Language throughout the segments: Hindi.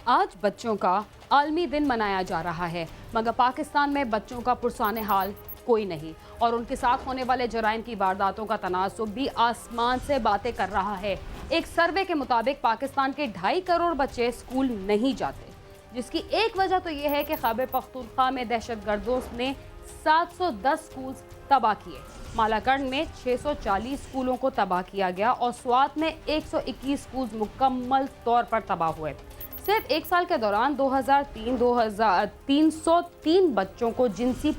आज बच्चों का आलमी दिन मनाया जा रहा है, मगर पाकिस्तान में बच्चों का पुरसाने हाल कोई नहीं और उनके साथ होने वाले जराइम की वारदातों का तनासुब भी आसमान से बातें कर रहा है। एक सर्वे के मुताबिक पाकिस्तान के 2.5 करोड़ बच्चे स्कूल नहीं जाते, जिसकी एक वजह तो यह है कि खैबर पख्तूनख्वा में दहशतगर्दों ने 710 स्कूल तबाह किए, मालाकंड में 640 स्कूलों को तबाह किया गया और स्वात में 121 स्कूल मुकम्मल तौर पर तबाह हुए। सिर्फ एक साल के दौरान 303 बच्चों को जिनसी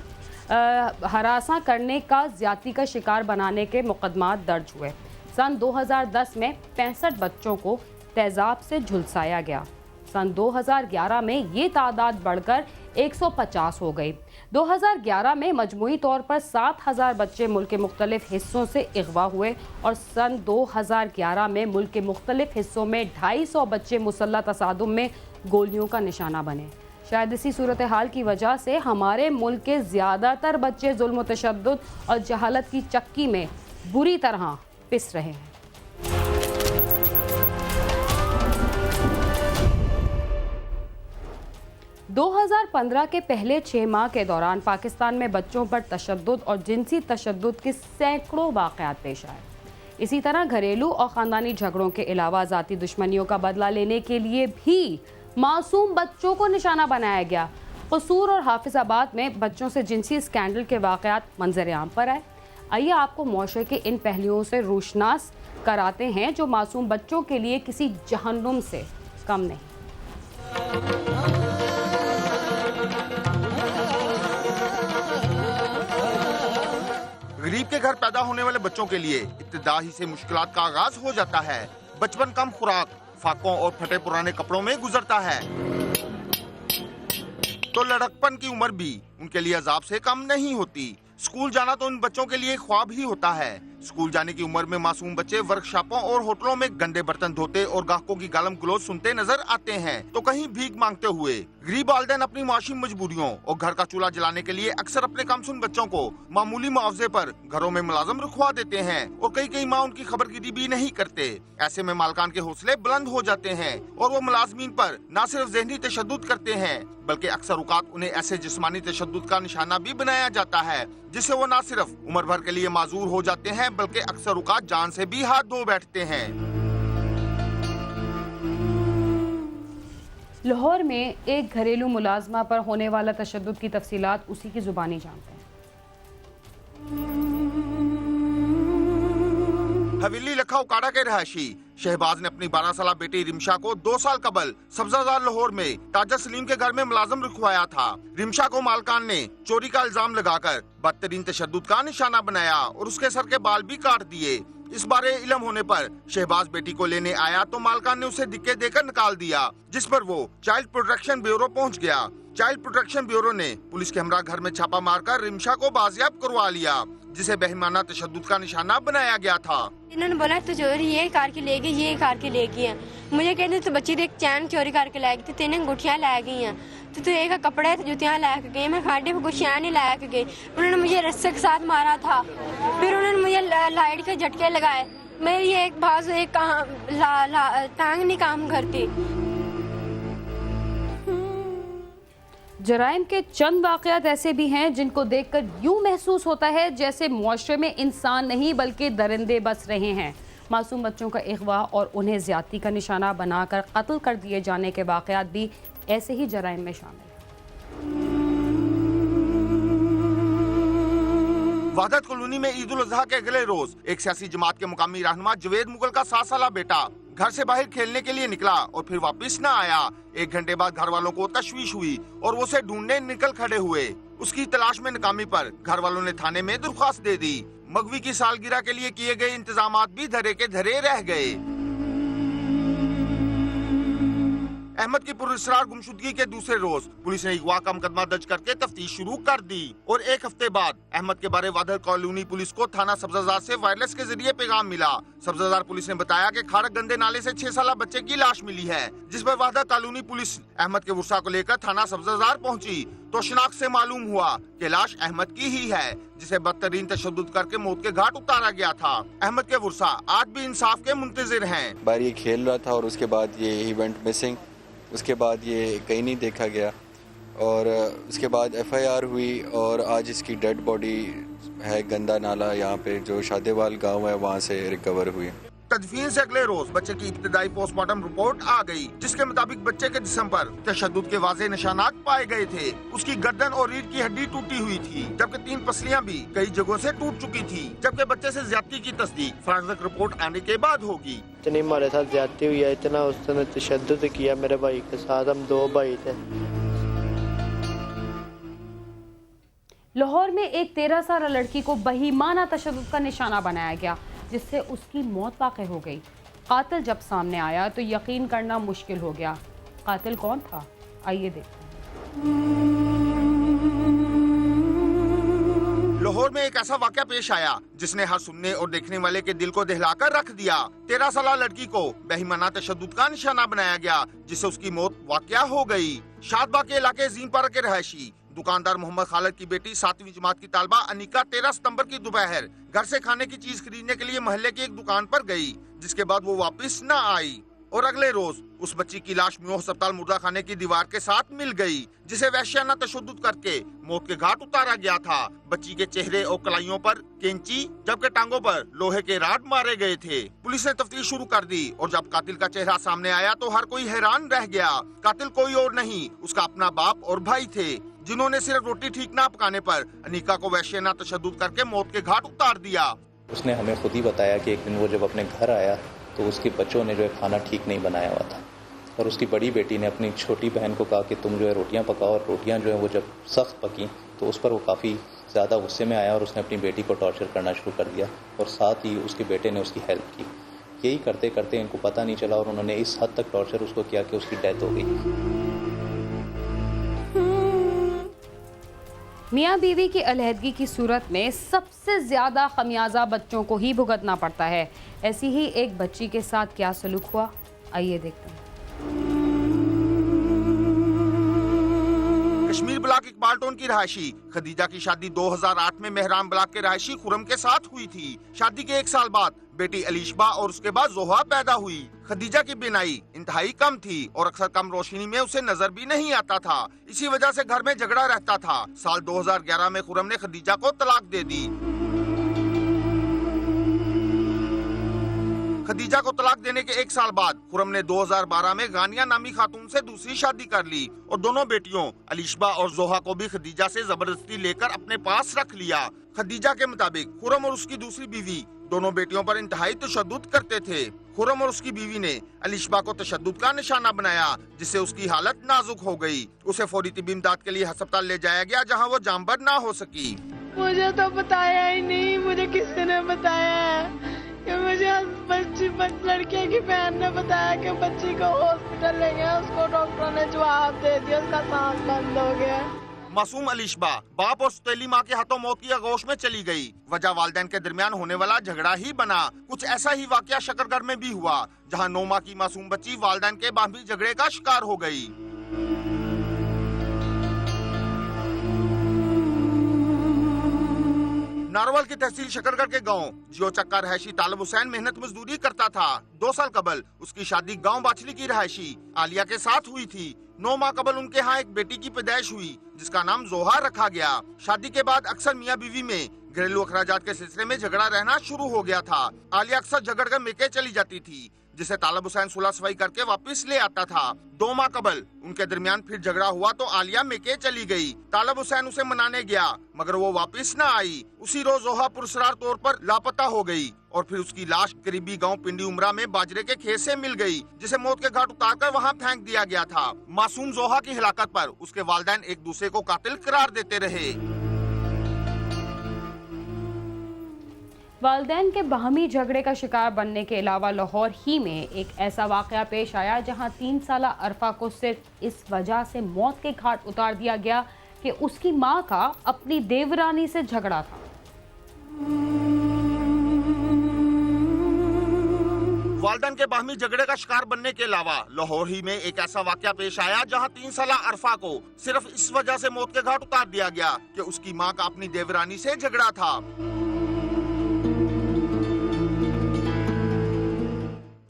हरासा करने का ज्यादती का शिकार बनाने के मुकदमात दर्ज हुए। सन 2010 में 65 बच्चों को तेजाब से झुलसाया गया। सन 2011 में ये तादाद बढ़कर 150 हो गई। 2011 में मजमूई तौर पर 7000 बच्चे मुल्क के मुख्तलिफ हिस्सों से अगवा हुए और सन 2011 में मुल्क के मुख्तलिफ हिस्सों में 250 बच्चे मुसल्लह तसादुम में गोलियों का निशाना बने। शायद इसी सूरत हाल की वजह से हमारे मुल्क के ज़्यादातर बच्चे जुल्म, तशद्दुद और जहालत की चक्की में बुरी तरह पिस रहे हैं। दो 2015 के पहले 6 माह के दौरान पाकिस्तान में बच्चों पर तशद्दुद और जिनसी तशद्दुद के सैकड़ों वाक़यात पेश आए। इसी तरह घरेलू और ख़ानदानी झगड़ों के अलावा ज़ाती दुश्मनियों का बदला लेने के लिए भी मासूम बच्चों को निशाना बनाया गया। कसूर और हाफिजाबाद में बच्चों से जिनसी स्कैंडल के वाक़यात मंजर आम पर आए। आइए आपको मुआशरे के इन पहलुओं से रोशनास कराते हैं जो मासूम बच्चों के लिए किसी जहन्नुम से कम नहीं। गरीब के घर पैदा होने वाले बच्चों के लिए इब्तिदा ही से मुश्किलात का आगाज हो जाता है। बचपन कम खुराक, फाकों और फटे पुराने कपड़ों में गुजरता है, तो लड़कपन की उम्र भी उनके लिए अजाब से कम नहीं होती। स्कूल जाना तो उन बच्चों के लिए ख्वाब ही होता है। स्कूल जाने की उम्र में मासूम बच्चे वर्कशॉपों और होटलों में गंदे बर्तन धोते और ग्राहकों की गालम गलौज सुनते नजर आते हैं, तो कहीं भीख मांगते हुए। गरीब वालिदैन अपनी माशी मजबूरियों और घर का चूल्हा जलाने के लिए अक्सर अपने कमसुन बच्चों को मामूली मुआवजे पर घरों में मुलाजम रखवा देते हैं और कई माँ उनकी खबरगिरी भी नहीं करते। ऐसे में मालकान के हौसले बुलंद हो जाते हैं और वो मुलाजमीन पर न सिर्फ ज़हनी तशद्दुद करते हैं, बल्कि अक्सर औकात उन्हें ऐसे जिस्मानी तशद्दुद का निशाना भी बनाया जाता है, जिससे वो न सिर्फ उम्र भर के लिए माजूर हो जाते हैं, बल्कि अक्सर औकात जान से भी हाथ धो बैठते हैं। लाहौर में एक घरेलू मुलाजमा पर होने वाला तशद्दुद की तफसीलात उसी की जुबानी जानते हैं। हवेली लखा उकाड़ा के रहायशी शहबाज ने अपनी 12 साल बेटी रिमशा को 2 साल कबल सब्जाजार लाहौर में ताजा सलीम के घर में मुलाजम रखवाया था। रिमशा को मालकान ने चोरी का इल्जाम लगाकर बदतरीन तशद्दुद का निशाना बनाया और उसके सर के बाल भी काट दिए। इस बारे इल्म होने पर शहबाज बेटी को लेने आया तो मालकान ने उसे धिक्के देकर निकाल दिया, जिस पर वो चाइल्ड प्रोटेक्शन ब्यूरो पहुंच गया। चाइल्ड प्रोटेक्शन ब्यूरो ने पुलिस के हमरा घर में छापा मारकर रिमशा को बाजियाब करवा लिया, जिसे बेईमाना तशद्दुद का निशाना बनाया गया था। इन्होंने बोला तो चोरी ये कार के ले गई, ये कार के ले गई है। मुझे कहते तो बच्ची देख चैन चोरी करके ला गई, 3 अंगूठियां ला गई हैं, तो एक कपड़े जुतियां ला के गई। मैं खाने पर कुछ नहीं ला के गई। उन्होंने मुझे रस्से के साथ मारा था, फिर उन्होंने मुझे लाइट के झटके लगाए। मेरी एक बाजू एक टांग नहीं काम करती। जराइम के चंद वाक़यात ऐसे भी हैं जिनको देखकर यूं महसूस होता है जैसे मुआशरे में इंसान नहीं बल्कि दरिंदे बस रहे हैं। मासूम बच्चों का अगवा और उन्हें ज़्यादती का निशाना बनाकर कत्ल कर दिए जाने के वाक़यात भी ऐसे ही जराइम में शामिल हैं। वहदत कॉलोनी में ईद उल अजहा के अगले रोज एक सियासी जमात के मुकामी रहनुमा जवेद मुगल का 7 साला बेटा घर से बाहर खेलने के लिए निकला और फिर वापस न आया। 1 घंटे बाद घर वालों को तशवीश हुई और वो उसे ढूंढने निकल खड़े हुए। उसकी तलाश में नाकामी पर घर वालों ने थाने में दरख्वास्त दे दी। मगवी की सालगिरह के लिए किए गए इंतजामात भी धरे के धरे रह गए। अहमद की पुरस्रार गुमशुदगी के दूसरे रोज पुलिस ने अगवा का मुकदमा दर्ज करके तफ्तीश शुरू कर दी और 1 हफ्ते बाद अहमद के बारे वादर कॉलोनी पुलिस को थाना सब्जाजार से वायरलेस के जरिए पैगाम मिला। सब्जाजार पुलिस ने बताया कि खाड़क गंदे नाले से 6 साला बच्चे की लाश मिली है, जिस पर वादर कॉलोनी पुलिस अहमद के वर्षा को लेकर थाना सब्जाजार पहुंची तो शिनाख्त से मालूम हुआ कि लाश अहमद की ही है, जिसे बदतरीन तशद्दुद करके मौत के घाट उतारा गया था। अहमद के वर्षा आज भी इंसाफ के मुंतजिर हैं। बार ये खेल रहा था और उसके बाद ये ही वेंट मिसिंग उसके बाद ये कहीं नहीं देखा गया और उसके बाद FIR हुई और आज इसकी डेड बॉडी है गंदा नाला यहाँ पे जो शादेवाल गांव है वहाँ से रिकवर हुई। तदफीन से अगले रोज बच्चे की इब्तदाई पोस्टमार्टम रिपोर्ट आ गई, जिसके मुताबिक बच्चे के जिस्म पर तशद्दुद के वाज़ेह निशानात पाए गए थे। उसकी गर्दन और रीढ़ की हड्डी टूटी हुई थी, जबकि 3 पसलियां भी कई जगहों से टूट चुकी थी। जबकि बच्चे से ज्यादती की तस्दीक फॉरेंसिक रिपोर्ट आने के बाद होगी। इतनी हमारे साथ ज्यादती हुई है, इतना उसने तशद्दुद किया मेरे भाई के साथ। हम 2 भाई थे। लाहौर में एक 13 साल लड़की को बहीमाना तशद्दुद का निशाना बनाया गया, जिससे उसकी मौत वाक़ हो गई। कातिल जब सामने आया तो यकीन करना मुश्किल हो गया। कातिल कौन था, आइए देखते हैं। लाहौर में एक ऐसा वाक़या पेश आया जिसने हर सुनने और देखने वाले के दिल को दहलाकर रख दिया। 13 साल लड़की को बेईमाना तशद्दुद का निशाना बनाया गया, जिससे उसकी मौत वाक़या हो गई। शादबाग के इलाके जीनपारा के रहायशी दुकानदार मोहम्मद खालिद की बेटी 7वीं जमात की तालबा अनिका 13 सितंबर की दोपहर घर से खाने की चीज खरीदने के लिए मोहल्ले की एक दुकान पर गई, जिसके बाद वो वापस न आई और अगले रोज उस बच्ची की लाश म्योह अस्पताल मुर्दा खाने की दीवार के साथ मिल गई, जिसे वहशियाना तशद्दुद करके मौत के घाट उतारा गया था। बच्ची के चेहरे और कलाइयों पर कैंची जबकि टांगों पर लोहे के राड मारे गए थे। पुलिस ने तफ्तीश शुरू कर दी और जब कातिल का चेहरा सामने आया तो हर कोई हैरान रह गया। कातिल कोई और नहीं, उसका अपना बाप और भाई थे, जिन्होंने सिर्फ रोटी ठीक ना पकाने पर अनिका को वहशियाना तशद्दुद करके मौत के घाट उतार दिया। उसने हमें खुद ही बताया कि एक दिन वो जब अपने घर आया तो उसके बच्चों ने जो है खाना ठीक नहीं बनाया हुआ था और उसकी बड़ी बेटी ने अपनी छोटी बहन को कहा कि तुम जो है रोटियां पकाओ, और रोटियां जो है वो जब सख्त पकी तो उस पर वो काफ़ी ज़्यादा गुस्से में आया और उसने अपनी बेटी को टॉर्चर करना शुरू कर दिया और साथ ही उसके बेटे ने उसकी हेल्प की। यही करते करते इनको पता नहीं चला और उन्होंने इस हद तक टॉर्चर उसको किया कि उसकी डेथ हो गई। मियाँ बीवी की अलहदगी की सूरत में सबसे ज़्यादा खमियाजा बच्चों को ही भुगतना पड़ता है। ऐसी ही एक बच्ची के साथ क्या सलूक हुआ, आइए देखते हैं। कश्मीर ब्लॉक इकबाल टोन की रहायशी खदीजा की शादी 2008 में मेहराम ब्लॉक के रहायशी खुरम के साथ हुई थी। शादी के 1 साल बाद बेटी अलीशबा और उसके बाद जोहा पैदा हुई। खदीजा की बिनाई इंतहाई कम थी और अक्सर कम रोशनी में उसे नजर भी नहीं आता था। इसी वजह से घर में झगड़ा रहता था। साल 2011 में खुरम ने खदीजा को तलाक दे दी। खदीजा को तलाक देने के 1 साल बाद खुरम ने 2012 में गानिया नामी खातून से दूसरी शादी कर ली और दोनों बेटियों अलीशबा और जोहा को भी खदीजा से जबरदस्ती लेकर अपने पास रख लिया। खदीजा के मुताबिक खुरम और उसकी दूसरी बीवी दोनों बेटियों पर इंतहाई तशद्दुद करते थे। खुरम और उसकी बीवी ने अलीशबा को तशद्दुद का निशाना बनाया, जिससे उसकी हालत नाजुक हो गई। उसे फौरी तिब्बी इमदाद के लिए अस्पताल ले जाया गया, जहां वो जामबर ना हो सकी। मुझे तो बताया ही नहीं, मुझे किसी ने बताया कि मुझे लड़के की बहन ने बताया कि बच्ची को हॉस्पिटल ले गया, उसको डॉक्टर ने जवाब दे दिया, उसका सांस बंद हो गया। मासूम अलीशबा बाप और सौतेली माँ के हाथों मौत की आगोश में चली गई। वजह वालिदैन के दरमियान होने वाला झगड़ा ही बना। कुछ ऐसा ही वाकया शकरगढ़ में भी हुआ, जहां 9 माह की मासूम बच्ची वालिदैन के बाहमी झगड़े का शिकार हो गई। नारवल की तहसील शकरगढ़ के गांव जियो चक्का रहायशी तालब हुसैन मेहनत मजदूरी करता था। 2 साल कबल उसकी शादी गांव बाछली की रहायशी आलिया के साथ हुई थी। 9 माह कबल उनके यहाँ एक बेटी की पैदाइश हुई, जिसका नाम जोहा रखा गया। शादी के बाद अक्सर मियाँ बीवी में घरेलू अखराजात के सिलसिले में झगड़ा रहना शुरू हो गया था। आलिया अक्सर झगड़ कर मेके चली जाती थी, जिसे तालब हुसैन सुलह सफाई करके वापस ले आता था। 2 माह कबल उनके दरमियान फिर झगड़ा हुआ तो आलिया मेके चली गई। तालब हुसैन उसे मनाने गया, मगर वो वापस न आई। उसी रोज जोहा पुरस्कार तौर पर लापता हो गई और फिर उसकी लाश करीबी गांव पिंडी उमरा में बाजरे के खेत से मिल गई, जिसे मौत के घाट उतारकर वहां फेंक दिया गया था। मासूम जोहा की हिलाकत पर उसके वालिदैन एक दूसरे को कातिल करार देते रहे। वालिदैन के बाहमी झगड़े का शिकार बनने के अलावा लाहौर ही में एक ऐसा वाकया पेश आया, जहां 3 साला अरफा को सिर्फ इस वजह से मौत के घाट उतार दिया गया कि उसकी मां का अपनी देवरानी से झगड़ा था। वालिदैन के बाहमी झगड़े का शिकार बनने के अलावा लाहौर ही में एक ऐसा वाकया पेश आया, जहां 3 साला अरफा को सिर्फ इस वजह से मौत के घाट उतार दिया गया कि उसकी मां का अपनी देवरानी से झगड़ा था।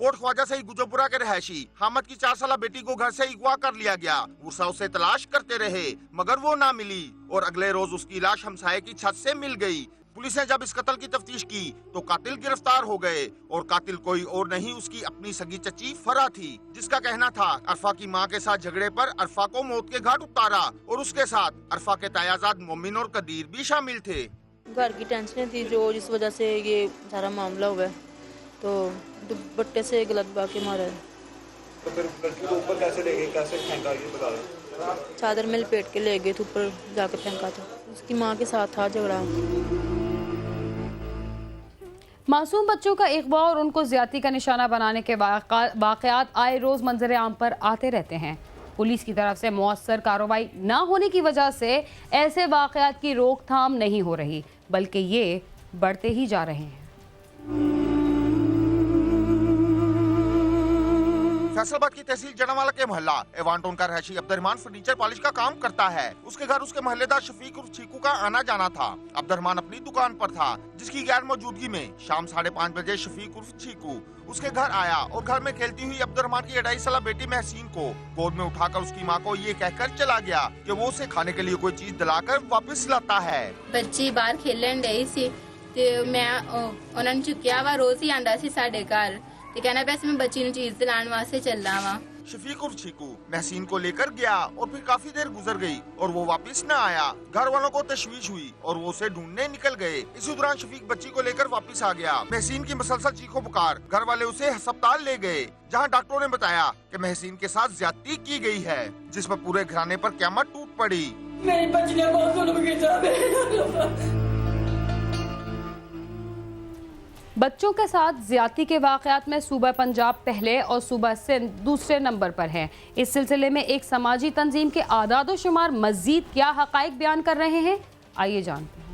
कोट ख्वाजा से ही गुजरपुरा के रहायशी हामिद की 4 साल बेटी को घर से अगवा कर लिया गया। गुस्सा उसे तलाश करते रहे मगर वो ना मिली और अगले रोज उसकी लाश हमसाये की छत से मिल गई। पुलिस ने जब इस कत्ल की तफ्तीश की तो कातिल गिरफ्तार हो गए और कातिल कोई और नहीं उसकी अपनी सगी चची फरा थी, जिसका कहना था अरफा की मां के साथ झगड़े पर अरफा को मौत के घाट उतारा और उसके साथ अरफा के तायाजाद मोमिन और कदीर भी शामिल थे। घर की टेंशन थी जो जिस वजह से ये सारा मामला हुआ है, तो दुपट्टे से गलत बाकी मारा है। तो फिर लड़की को ऊपर कैसे ले गए, कैसे फेंका ये बता दो। चादर में लपेट के ले गए थे, ऊपर जाके फेंका था। उसकी माँ के साथ था झगड़ा। मासूम बच्चों का अगवा और उनको ज्यादती का निशाना बनाने के वाक़यात आए रोज मंजर आम पर आते रहते हैं। पुलिस की तरफ से मौसर कार्रवाई न होने की वजह से ऐसे वाक़यात की रोकथाम नहीं हो रही, बल्कि ये बढ़ते ही जा रहे हैं। फैसलाबाद की तहसील जनावाला के मोहल्ला एवानटोन का रहायशी अब्दुर्रहमान फर्नीचर पॉलिश का काम करता है। उसके घर उसके मोहल्लेदार शफीक उर्फ चीकू का आना जाना था। अब्दुर्रहमान अपनी दुकान पर था, जिसकी गैर मौजूदगी में शाम 5:30 बजे शफीक उर्फ चीकू उसके घर आया और घर में खेलती हुई अब्दुर्रहमान की 2.5 साल बेटी महसीन को गोद में उठाकर उसकी मां को ये कहकर चला गया कि वो उसे खाने के लिए कोई चीज दिलाकर वापस लाता है। बच्ची बाहर खेलन रही सी ते मैं उन्होंने चुक्या वा रोज ही आंदा सी साडे घर ते कहना बस मैं बच्ची नु चीज दिलाने वास्ते चलना वा। शफीक उर्फ चीकू महसीन को लेकर गया और फिर काफी देर गुजर गई और वो वापस न आया। घर वालों को तशवीश हुई और वो उसे ढूंढने निकल गए। इसी दौरान शफीक बच्ची को लेकर वापस आ गया। महसीन की मुसलसल चीखों पुकार घर वाले उसे अस्पताल ले गए, जहां डॉक्टरों ने बताया कि महसीन के साथ ज्यादती की गई है, जिस पर पूरे घराने पर क़यामत टूट पड़ी। मेरी बच्ची ने बहुत जुल्म किया। बच्चों के साथ ज्यादती के वाक़यात में सूबा पंजाब पहले और सूबा सिंध दूसरे नंबर पर है। इस सिलसिले में एक समाजी तंजीम के आदाद व शुमार मजीद क्या हक़ाइक़ बयान कर रहे हैं, आइए जानते हैं।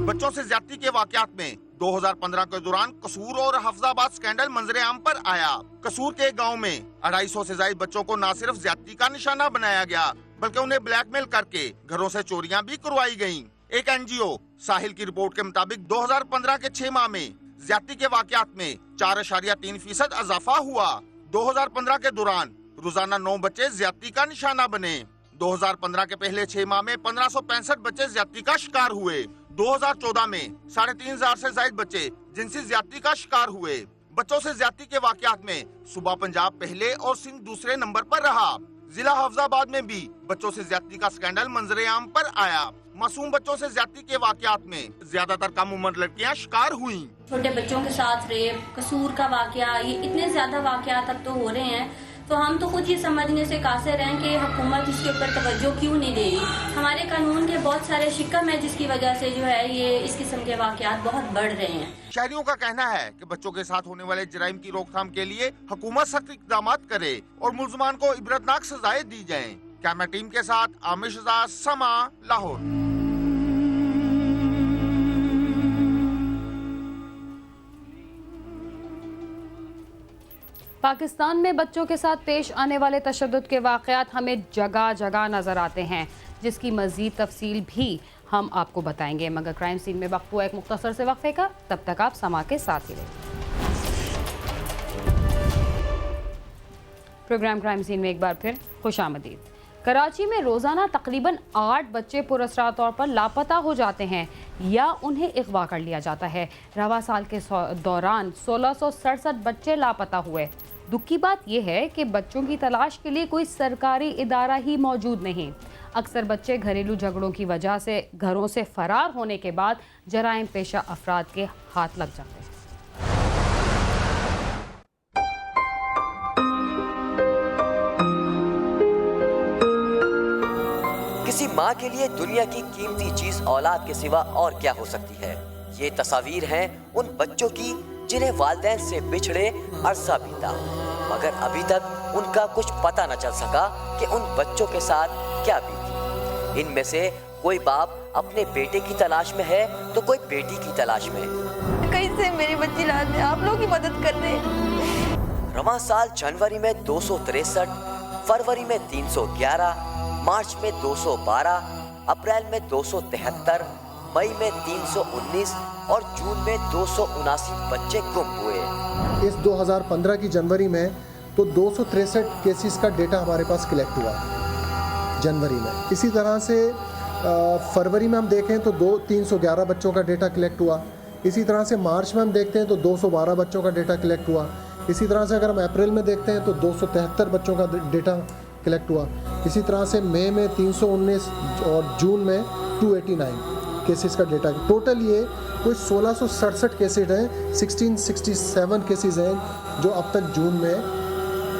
बच्चों से ज्यादती के वाक़यात में 2015 के दौरान कसूर और हफ्जाबाद स्कैंडल मंजरे आम पर आया। कसूर के गांव में 250 से ज्यादा बच्चों को न सिर्फ ज्यादती का निशाना बनाया गया, बल्कि उन्हें ब्लैकमेल करके घरों से चोरियां भी करवाई गयी। एक NGO साहिल की रिपोर्ट के मुताबिक 2015 के 6 माह में ज्यादती के वाक़यात में 4.3% इजाफा हुआ। 2015 के दौरान रोजाना 9 बच्चे ज्यादती का निशाना बने। 2015 के पहले 6 माह में 1565 बच्चे ज्यादती का शिकार हुए। 2014 में 3500 से ज्यादा बच्चे जिनसी ज्यादती का शिकार हुए। बच्चों से ज्यादती के वाक़यात में सूबा पंजाब पहले और सिंध दूसरे नंबर पर रहा। जिला हफ्जाबाद में भी बच्चों से ज्यादती का स्कैंडल मंजरे आम पर आया। मासूम बच्चों से ज्यादती के वाक़यात में ज्यादातर कम उम्र लड़कियां शिकार हुई। छोटे बच्चों के साथ रेप, कसूर का वाक़या, ये इतने ज्यादा वाक़यात अब तो हो रहे हैं, तो हम तो खुद ये समझने से कासिर हैं कि हुकूमत इसके ऊपर तवज्जो क्यों नहीं दे रही। हमारे कानून के बहुत सारे शिकम है, जिसकी वजह से जो है ये इस किस्म के वाक़यात बहुत बढ़ रहे हैं। शहरियों का कहना है कि बच्चों के साथ होने वाले जराइम की रोकथाम के लिए हुकूमत सख्त इक़दाम करे और मुल्ज़िमान को इबरतनाक सजाएं दी जाएं। कैमरा टीम के साथ आमिर शहजाद, समा, लाहौर। पाकिस्तान में बच्चों के साथ पेश आने वाले तशद्दुद के वाक़यात हमें जगह जगह नज़र आते हैं, जिसकी मज़ीद तफसील भी हम आपको बताएंगे। मगर क्राइम सीन में वक्त हुआ एक मुख्तसर से वक्फे का, तब तक आप समा के साथ ही रहिए। प्रोग्राम क्राइम सीन में एक बार फिर खुशामदीद। कराची में रोज़ाना तकरीबन 8 बच्चे पुरअसरार तौर पर लापता हो जाते हैं या उन्हें अगवा कर लिया जाता है। रवा साल के दौरान 1667 बच्चे लापता हुए। दुख की बात यह है कि बच्चों की तलाश के लिए कोई सरकारी इदारा ही मौजूद नहीं। अक्सर बच्चे घरेलू झगड़ों की वजह से घरों से फरार होने के बाद जराइम पेशा अफराद के हाथ लग जाते हैं। किसी माँ के लिए दुनिया की कीमती चीज औलाद के सिवा और क्या हो सकती है। ये तस्वीर हैं उन बच्चों की जिन्हें वालिदैन से बिछड़े अरसा बीता, मगर अभी तक उनका कुछ पता न चल सका कि उन बच्चों के साथ क्या बीती। इनमें से कोई बाप अपने बेटे की तलाश में है तो कोई बेटी की तलाश में। कैसे मेरी बच्ची लाज में आप लोग की मदद कर रहे हैं। रवां साल जनवरी में 263, फरवरी में 311, मार्च में 212, अप्रैल में 273, मई में 319 और जून में 279 बच्चे गुम हुए। इस 2015 की जनवरी में तो 263 केसेस का डेटा हमारे पास कलेक्ट हुआ जनवरी में। इसी तरह से फरवरी में हम देखें तो 311 बच्चों का डेटा कलेक्ट हुआ। इसी तरह से मार्च में हम देखते हैं तो 212 बच्चों का डेटा कलेक्ट हुआ। इसी तरह से अगर हम अप्रैल में देखते हैं तो 273 बच्चों का डेटा कलेक्ट हुआ। इसी तरह से मई में 319 और जून में 289 केसेस का डेटा। टोटल ये कुछ 1667 केसेस हैं, 1667 केसेस हैं जो अब तक जून में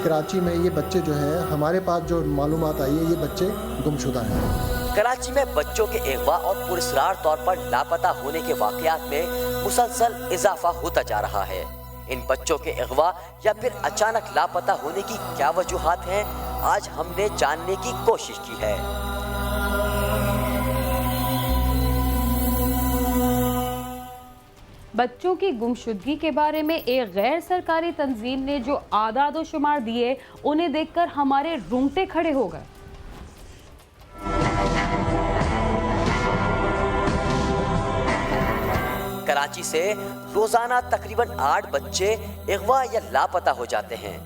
कराची में ये बच्चे जो हैं, हमारे पास जो मालूमात आई है, ये बच्चे गुमशुदा हैं। कराची में बच्चों के अगवा और पुरस्कार तौर पर लापता होने के वाकयात में मुसलसल इजाफा होता जा रहा है। इन बच्चों के अगवा या फिर अचानक लापता होने की क्या वजूहात हैं, आज हमने जानने की कोशिश की है। बच्चों की गुमशुदगी के बारे में एक गैर सरकारी तंजीम ने जो आदाद व शुमार दिए, उन्हें देखकर हमारे रोंगटे खड़े हो गए। कराची से रोजाना तकरीबन 8 बच्चे अगवा या लापता हो जाते हैं।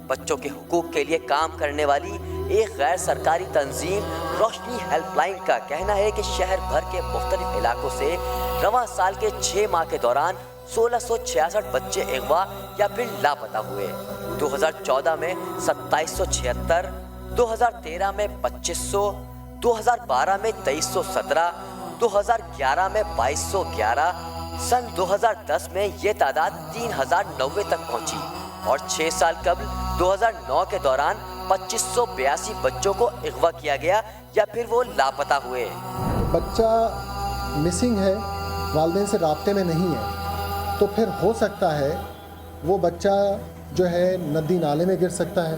बच्चों के हुकूक के लिए काम करने वाली एक गैर सरकारी तंजीम रोशनी हेल्पलाइन का कहना है कि शहर भर के मुख्तलिफ इलाकों से रवां साल के 6 माह के दौरान 1666 बच्चे अगवा या फिर लापता हुए। 2014 में 2776, 2013 में 2500, 2012 में 2317, 2011 में 2211, सन 2010 में ये तादाद 3090 तक पहुंची और 6 साल कबल 2009 के दौरान 2582 बच्चों को अगवा किया गया या फिर वो लापता हुए। बच्चा मिसिंग है, वालिदैन से राब्ते में नहीं है, तो फिर हो सकता है वो बच्चा जो है नदी नाले में गिर सकता है,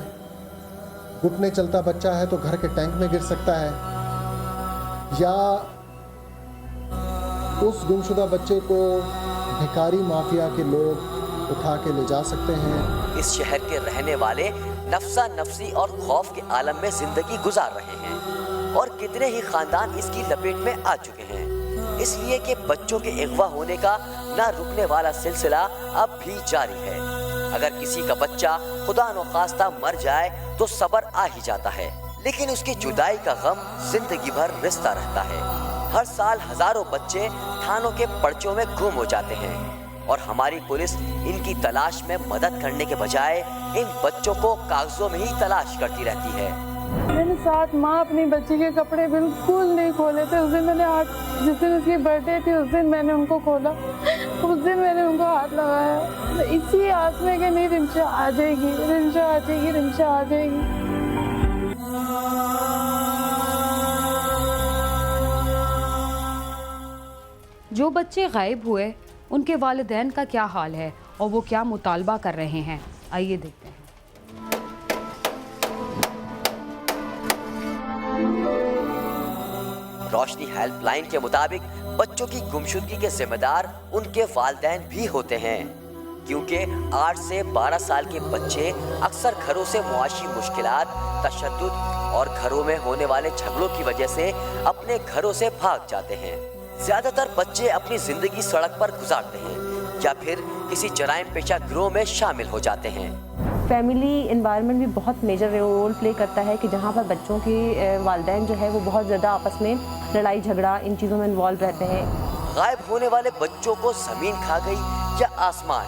घुटने चलता बच्चा है तो घर के टैंक में गिर सकता है, या उस गुमशुदा बच्चे को भिखारी माफिया के लोग उठा के ले जा सकते हैं। इस शहर के रहने वाले नफसा नफसी और खौफ के आलम में जिंदगी गुजार रहे हैं और कितने ही खानदान इसकी लपेट में आ चुके हैं, इसलिए कि बच्चों के अगवा होने का ना रुकने वाला सिलसिला अब भी जारी है। अगर किसी का बच्चा खुदा न खास्ता मर जाए तो सब्र आ ही जाता है, लेकिन उसकी जुदाई का गम जिंदगी भर रिश्ता रहता है। हर साल हजारों बच्चे थानों के पर्चों में गुम हो जाते हैं और हमारी पुलिस इनकी तलाश में मदद करने के बजाय इन बच्चों को कागजों में ही तलाश करती रहती है। मैंने 7 माह अपनी बच्ची के कपड़े बिल्कुल नहीं खोले थे। उस दिन मैंने जिस दिन उसकी बर्थडे थी उस दिन मैंने उनको खोला, उस दिन मैंने उनको हाथ लगाया इसी आस में कि नहीं रिमशा आ जाएगी, रिमशा आ जाएगी, रिमशा आ जाएगी। जो बच्चे गायब हुए उनके वालिदैन का क्या हाल है और वो क्या मुतालबा कर रहे हैं, आइए देखते हैं। रोशनी हेल्पलाइन के मुताबिक बच्चों की गुमशुदगी के जिम्मेदार उनके वालिदैन भी होते हैं, क्योंकि 8 से 12 साल के बच्चे अक्सर घरों से मुआशी मुश्किलात, तशद्दुद और घरों में होने वाले झगड़ों की वजह से अपने घरों से भाग जाते हैं। ज्यादातर बच्चे अपनी जिंदगी सड़क पर गुजारते हैं या फिर किसी जराइम पेशा गिरोह में शामिल हो जाते हैं। फैमिली एनवायरनमेंट भी बहुत मेजर रोल प्ले करता है कि जहाँ पर बच्चों के वालिदैन जो है वो बहुत ज़्यादा आपस में लड़ाई झगड़ा इन चीज़ों में इन्वॉल्व रहते हैं। गायब होने वाले बच्चों को जमीन खा गई या आसमान,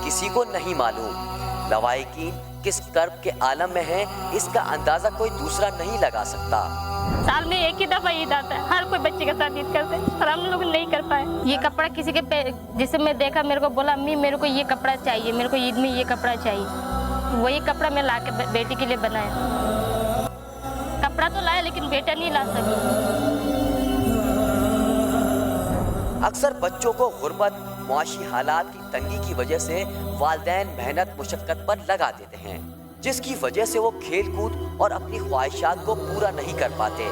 किसी को नहीं मालूम। लवाहिकीन किस कर्ब के आलम में है, इसका अंदाजा कोई दूसरा नहीं लगा सकता। साल में एक ही दफा ईद आता है, हर कोई बच्चे के साथ ईद करते हैं और हम लोग नहीं कर पाए। ये कपड़ा किसी के जिसे मैं देखा, मेरे को बोला अम्मी मेरे को ये kपड़ा चाहिए, मेरे को ईद में ये कपड़ा चाहिए। वही कपड़ा मैं ला के बेटी के लिए बनाया। कपड़ा तो लाया लेकिन बेटा नहीं ला सकी। अक्सर बच्चों को गुर्बत, मुआशी हालात की तंगी की वजह से वालिदैन मेहनत मुशक्कत पर लगा देते हैं, जिसकी वजह से वो खेल कूद और अपनी ख्वाहिशात को पूरा नहीं कर पाते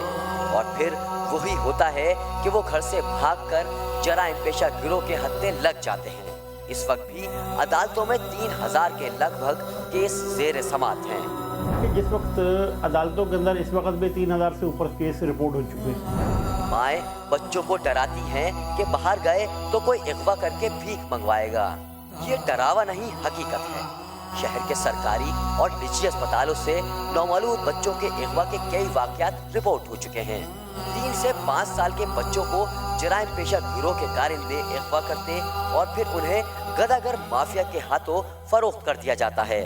और फिर वही होता है कि वो घर से भागकर जराइम पेशा गिरोह के हत्थे लग जाते हैं। इस वक्त भी अदालतों में 3000 के लगभग केस जेर समाअत हैं। कि जिस वक्त अदालतों के अंदर इस वक्त भी 3000 से ऊपर केस रिपोर्ट हो चुके हैं। माएँ बच्चों को डराती हैं कि बाहर गए तो कोई अगवा करके भीख मंगवाएगा। ये डरावा नहीं, हकीकत है। शहर के सरकारी और निजी अस्पतालों से नौमौलूद बच्चों के अगवा के कई वाकयात रिपोर्ट हो चुके हैं। 3 से 5 साल के बच्चों को जराइम पेशा गिरोह के कारिंदे अगवा करते और फिर उन्हें गदागर माफिया के हाथों फरोख्त कर दिया जाता है।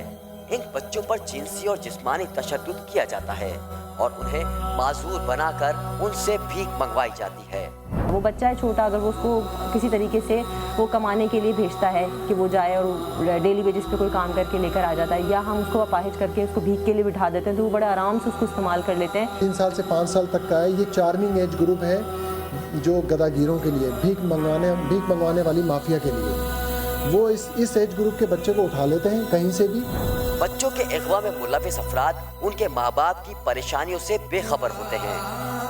इन बच्चों पर जिनसी और जिस्मानी तशद्दुद किया जाता है और उन्हें माजूर बनाकर उनसे भीख मंगवाई जाती है। वो बच्चा है छोटा, अगर वो उसको किसी तरीके से वो कमाने के लिए भेजता है कि वो जाए और डेली बेसिस पे कोई काम करके लेकर आ जाता है, या हम उसको अपाहिज करके उसको भीख के लिए बिठा देते हैं, तो वो बड़े आराम से उसको इस्तेमाल कर लेते हैं। 3 साल से 5 साल तक का है। ये चार्मिंग एज ग्रुप है जो गदागिरों के लिए, भीख मंगवाने वाली माफिया के लिए। वो इस एज ग्रुप के बच्चे को उठा लेते हैं कहीं से भी। बच्चों के अगवा में मुलविस अफराद उनके माँ बाप की परेशानियों से बेखबर होते हैं,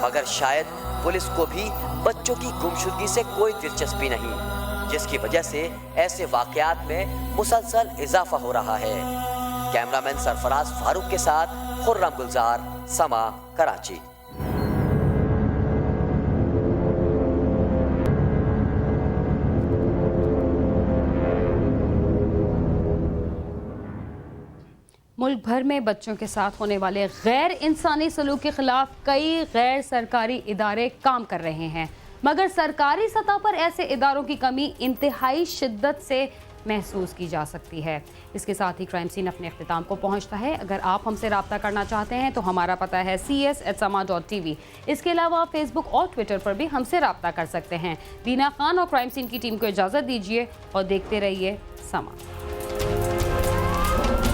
मगर शायद पुलिस को भी बच्चों की गुमशुदगी से कोई दिलचस्पी नहीं, जिसकी वजह से ऐसे वाकयात में मुसलसल इजाफा हो रहा है। कैमरामैन सरफराज फारूक के साथ खुर्रम गुलजार, समा, कराची। मुल्क भर में बच्चों के साथ होने वाले गैर इंसानी सलूक के खिलाफ कई गैर सरकारी इदारे काम कर रहे हैं, मगर सरकारी सतह पर ऐसे इदारों की कमी इंतहाई शिद्दत से महसूस की जा सकती है। इसके साथ ही क्राइम सीन अपने अख्तिताम को पहुंचता है। अगर आप हमसे रब्ता करना चाहते हैं तो हमारा पता है cs@sama.tv। इसके अलावा आप फेसबुक और ट्विटर पर भी हमसे रब्ता कर सकते हैं। दीना खान और क्राइम सीन की टीम को इजाज़त दीजिए और देखते रहिए समा।